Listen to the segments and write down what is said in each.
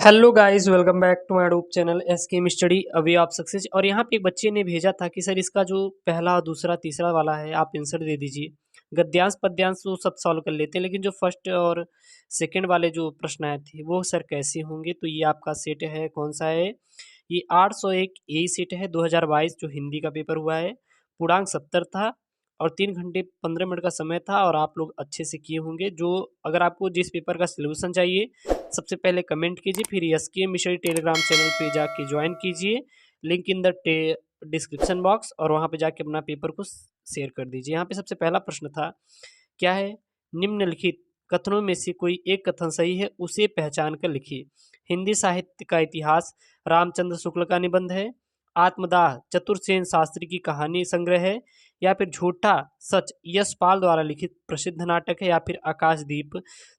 Hello guys, welcome back to my YouTube channel SK study. अभी आप success और यहाँ पे एक बच्चे ने भेजा था कि सर इसका जो पहला दूसरा तीसरा वाला है आप आंसर दे दीजिए। गद्यांश पद्यांश वो सब सॉल्व कर लेते हैं, लेकिन जो फर्स्ट और सेकंड वाले जो प्रश्न आए थे वो सर कैसे होंगे। तो ये आपका सेट है, कौन सा है ये 801 ए सेट है 2022 जो हिंदी का पेपर हुआ है। पूर्णांक 70 था और 3 घंटे 15 मिनट का समय था और आप लोग अच्छे से किए होंगे। जो अगर आपको जिस पेपर का सोल्यूशन चाहिए सबसे पहले कमेंट कीजिए, फिर एसके मिश्री टेलीग्राम चैनल पे जाके ज्वाइन कीजिए, link in the description box, और वहाँ पे जाके अपना पेपर को शेयर कर दीजिए। यहाँ पे सबसे पहला प्रश्न था, क्या है, निम्नलिखित कथनों में से कोई एक कथन सही है, उसे पहचान कर लिखिए। हिंदी साहित्य का इतिहास रामचंद्र शुक्ल का निबंध है, आत्मदाह चतुर्सेन शास्त्री की कहानी संग्रह है, या फिर झूठा सच यशपाल द्वारा लिखित प्रसिद्ध नाटक है, या फिर आकाशदीप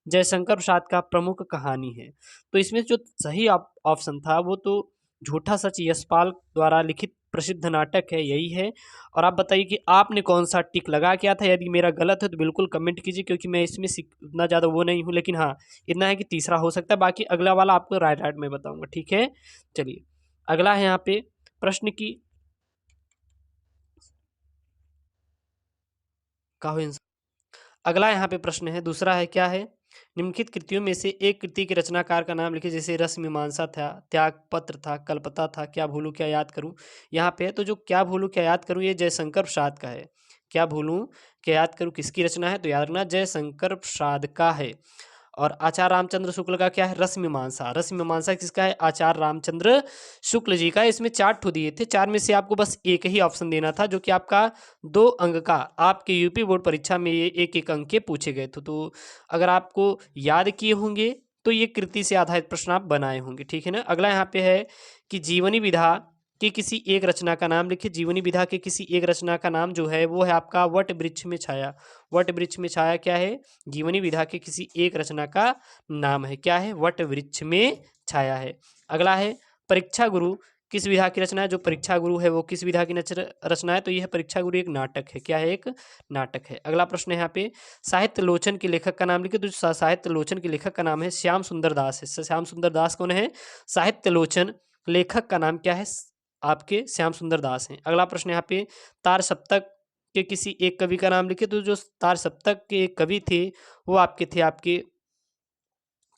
जयशंकर प्रसाद का प्रमुख कहानी है। तो इसमें जो सही ऑप्शन था वो तो झूठा सच यशपाल द्वारा लिखित प्रसिद्ध नाटक है, यही है। और आप बताइए कि आपने कौन सा टिक लगा क्या था। यदि मेरा गलत है तो बिल्कुल कमेंट कीजिए, क्योंकि मैं इसमें इतना ज़्यादा वो नहीं हूँ, लेकिन हाँ इतना है कि तीसरा हो सकता है, बाकी अगला वाला आपको राइट राइट में बताऊंगा, ठीक है। चलिए अगला है यहाँ पे प्रश्न की अगला यहाँ पे प्रश्न है, दूसरा है, क्या है, निम्नलिखित कृतियों में से एक कृति के रचनाकार का नाम लिखिए। जैसे रस मीमांसा था, त्याग पत्र था, कल्पता था, क्या भूलूं क्या याद करूं। यहाँ पे तो जो क्या भूलूं क्या याद करूं ये जयशंकर प्रसाद का है। क्या भूलूं क्या याद करूं किसकी रचना है, तो याद रखना जयशंकर प्रसाद का है। और आचार्य रामचंद्र शुक्ल का क्या है, रस मीमांसा। रस मीमांसा किसका है, आचार्य रामचंद्र शुक्ल जी का। इसमें 4 ठो दिए थे, 4 में से आपको बस एक ही ऑप्शन देना था, जो कि आपका 2 अंक का आपके यूपी बोर्ड परीक्षा में ये एक एक अंक के पूछे गए थे। तो अगर आपको याद किए होंगे तो ये कृति से आधारित प्रश्न आप बनाए होंगे, ठीक है ना। अगला यहाँ पे है कि जीवनी विधा के किसी एक रचना का नाम लिखिए। जीवनी विधा के किसी एक रचना का नाम जो है वो है आपका वट वृक्ष में छाया। वट वृक्ष में छाया क्या है, जीवनी विधा के किसी एक रचना का नाम है, क्या है, वट वृक्ष में छाया है। अगला है परीक्षा गुरु किस विधा की रचना है। जो परीक्षा गुरु है वो किस विधा की रचना है, तो यह परीक्षा गुरु एक नाटक है, क्या है, एक नाटक है। अगला प्रश्न है यहाँ पे साहित्य लोचन के लेखक का नाम लिखिए। तो साहित्य लोचन के लेखक का नाम है श्याम सुंदर दास है। श्याम सुंदर दास कौन है, साहित्य लोचन लेखक का नाम क्या है, आपके श्याम सुंदर दास हैं। अगला प्रश्न यहाँ पे तार सप्तक के किसी एक कवि का नाम लिखिए। तो जो तार सप्तक के कवि थे वो आपके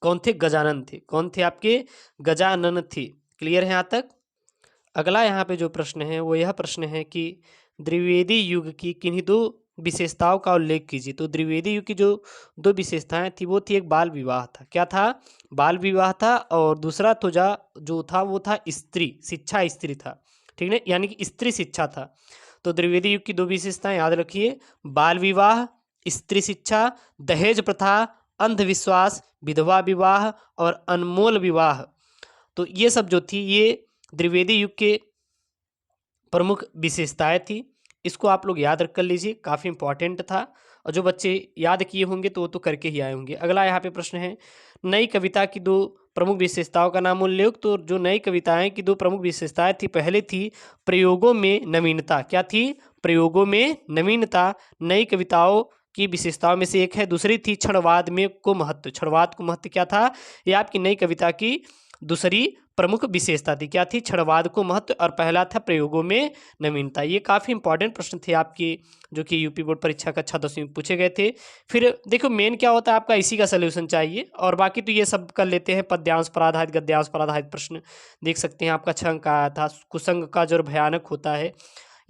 कौन थे, गजानन थे। कौन थे, आपके गजानन थे। क्लियर है यहाँ तक। अगला यहाँ पे जो प्रश्न है वो यह प्रश्न है कि द्विवेदी युग की किन्हीं 2 विशेषताओं का उल्लेख कीजिए। तो द्विवेदी युग की जो 2 विशेषताएं थी वो थी, एक बाल विवाह था, क्या था, बाल विवाह था, और दूसरा तो जो था वो था स्त्री शिक्षा, स्त्री था, ठीक है, यानी कि स्त्री शिक्षा था। तो द्विवेदी युग की 2 विशेषताएं याद रखिए, बाल विवाह, स्त्री शिक्षा, दहेज प्रथा, अंधविश्वास, विधवा विवाह और अनमोल विवाह। तो ये सब जो थी ये द्विवेदी युग के प्रमुख विशेषताएं थी। इसको आप लोग याद रख कर लीजिए, काफ़ी इंपॉर्टेंट था, और जो बच्चे याद किए होंगे तो वो तो करके ही आए होंगे। अगला यहाँ पे प्रश्न है, नई कविता की 2 प्रमुख विशेषताओं का नाम उल्लेख। तो जो नई कविताएं की 2 प्रमुख विशेषताएं थी, पहले थी प्रयोगों में नवीनता, क्या थी, प्रयोगों में नवीनता, नई कविताओं की विशेषताओं में से एक है। दूसरी थी क्षणवाद में को महत्व। क्षणवाद को महत्व क्या था, ये आपकी नई कविता की दूसरी प्रमुख विशेषता थी, क्या थी, क्षणवाद को महत्व, और पहला था प्रयोगों में नवीनता। ये काफ़ी इंपॉर्टेंट प्रश्न थे आपके, जो कि यूपी बोर्ड परीक्षा कक्षा 10वीं में पूछे गए थे। फिर देखो मेन क्या होता है आपका, इसी का सोल्यूशन चाहिए, और बाकी तो ये सब कर लेते हैं। पद्यांश पर आधारित गद्यांश पर आधारित प्रश्न देख सकते हैं, आपका 6 अंक का आया था। कुसंग का जो भयानक होता है,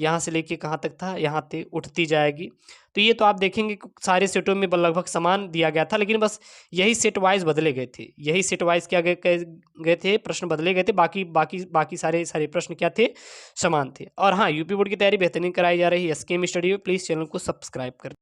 यहाँ से लेके कहाँ तक था, यहाँ पे उठती जाएगी। तो ये तो आप देखेंगे सारे सेटों में लगभग समान दिया गया था, लेकिन बस यही सेट वाइज बदले गए थे, यही सेट वाइज क्या गए थे, प्रश्न बदले गए थे। बाकी सारे प्रश्न क्या थे, समान थे। और हाँ, यूपी बोर्ड की तैयारी बेहतरीन कराई जा रही है एसके स्टडी में। प्लीज़ चैनल को सब्सक्राइब कर